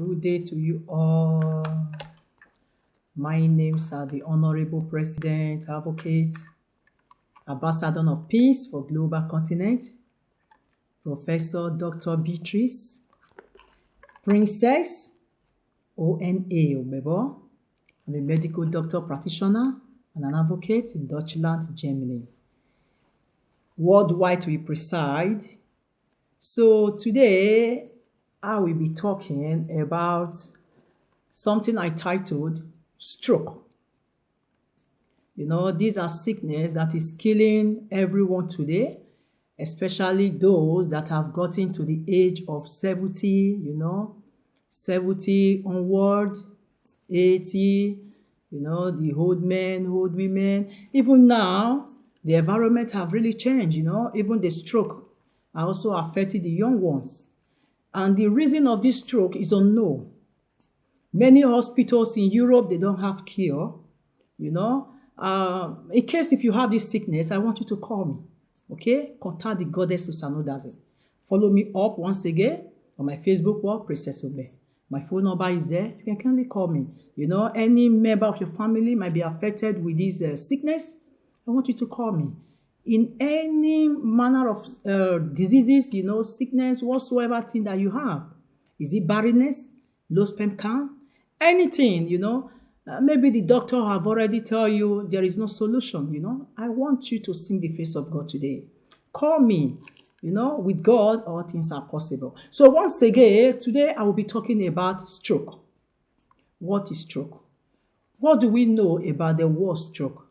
Good day to you all. My names are the Honorable President, Advocate, Ambassador of Peace for Global Continent, Professor Dr. Beatrix, Princess, ONA Omebo. I'm a medical doctor practitioner and an advocate in Deutschland, Germany. Worldwide to be precise. So today, I will be talking about something I titled stroke. You know, these are sickness that is killing everyone today, especially those that have gotten to the age of 70, 70 onward, 80, the old men, old women. Even now, the environment have really changed, even the stroke are also affecting the young ones. And the reason of this stroke is unknown. Many hospitals in Europe, they don't have cure, In case if you have this sickness, I want you to call me, okay? Contact the goddess Susano Dazen. Follow me up once again on my Facebook wall, Princess Obe. My phone number is there. You can kindly call me. Any member of your family might be affected with this sickness. I want you to call me. In any manner of diseases, sickness, whatsoever thing that you have. Is it barrenness, low sperm count, anything, maybe the doctor have already told you there is no solution, I want you to sing the face of God today. Call me, with God, all things are possible. So once again, today I will be talking about stroke. What is stroke? What do we know about the word stroke?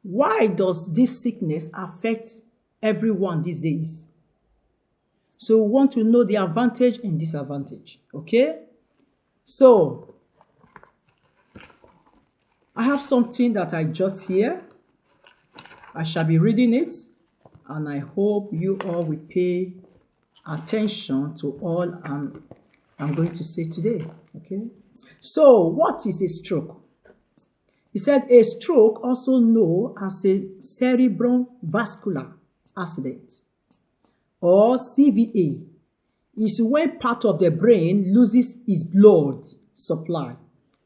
Why does this sickness affect everyone these days? So we want to know the advantage and disadvantage, okay? So, I have something that I jot here. I shall be reading it, and I hope you all will pay attention to all I'm going to say today, okay? So, what is a stroke? He said a stroke, also known as a cerebrovascular accident, or CVA, is when part of the brain loses its blood supply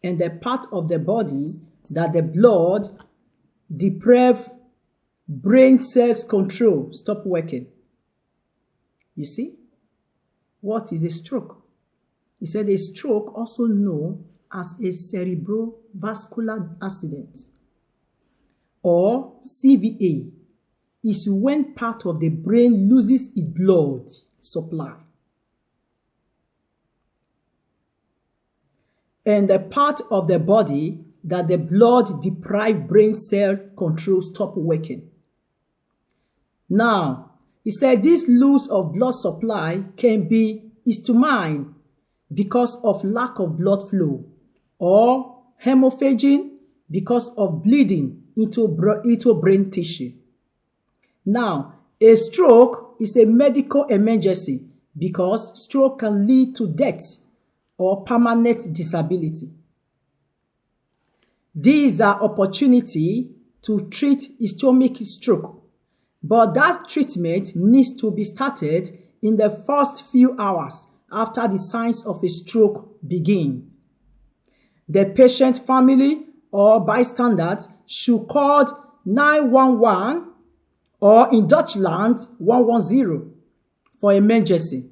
and the part of the body that the blood deprived brain cells control stop working. You see? What is a stroke? He said a stroke, also known as a cerebrovascular accident, or CVA, is when part of the brain loses its blood supply and the part of the body that the blood deprived brain cell control stop working. Now, he said this loss of blood supply can be histamine because of lack of blood flow, or hemorrhaging because of bleeding into brain tissue. Now, a stroke is a medical emergency because stroke can lead to death or permanent disability. These are opportunities to treat ischemic stroke, but that treatment needs to be started in the first few hours after the signs of a stroke begin. The patient's family or bystanders should call 911 or in Deutschland 110 for emergency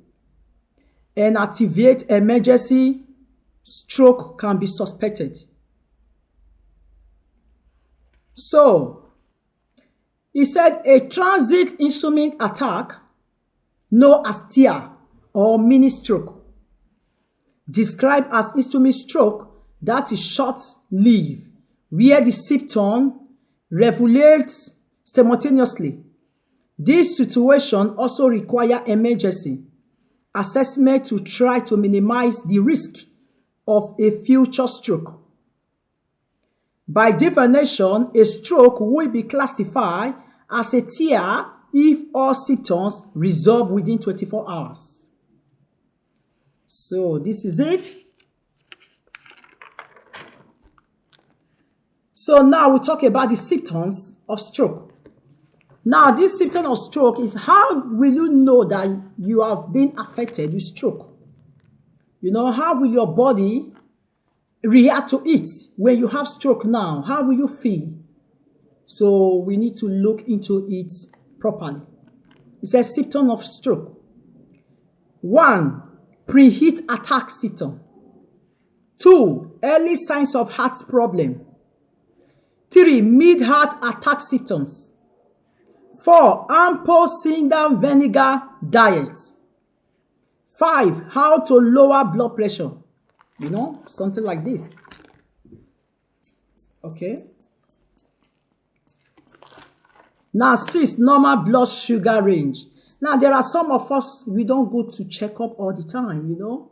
and activate emergency. Stroke can be suspected. So, he said a transient ischemic attack, known as TIA or mini stroke, described as ischemic stroke that is short-lived, where the symptom reveals simultaneously. This situation also requires emergency assessment to try to minimize the risk of a future stroke. By definition, a stroke will be classified as a TIA if all symptoms resolve within 24 hours. So this is it. So now we talk about the symptoms of stroke. Now, this symptom of stroke is how will you know that you have been affected with stroke? You know, how will your body react to it when you have stroke now? How will you feel? So we need to look into it properly. It says symptom of stroke. 1, preheat attack symptom. 2, early signs of heart problem. 3, mid-heart attack symptoms. 4, ample cider vinegar diet. 5, how to lower blood pressure. You know, something like this. Okay. Now 6, normal blood sugar range. Now there are some of us, we don't go to check up all the time, you know.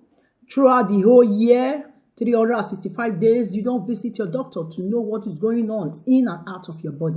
Throughout the whole year, 365 days, you don't visit your doctor to know what is going on in and out of your body.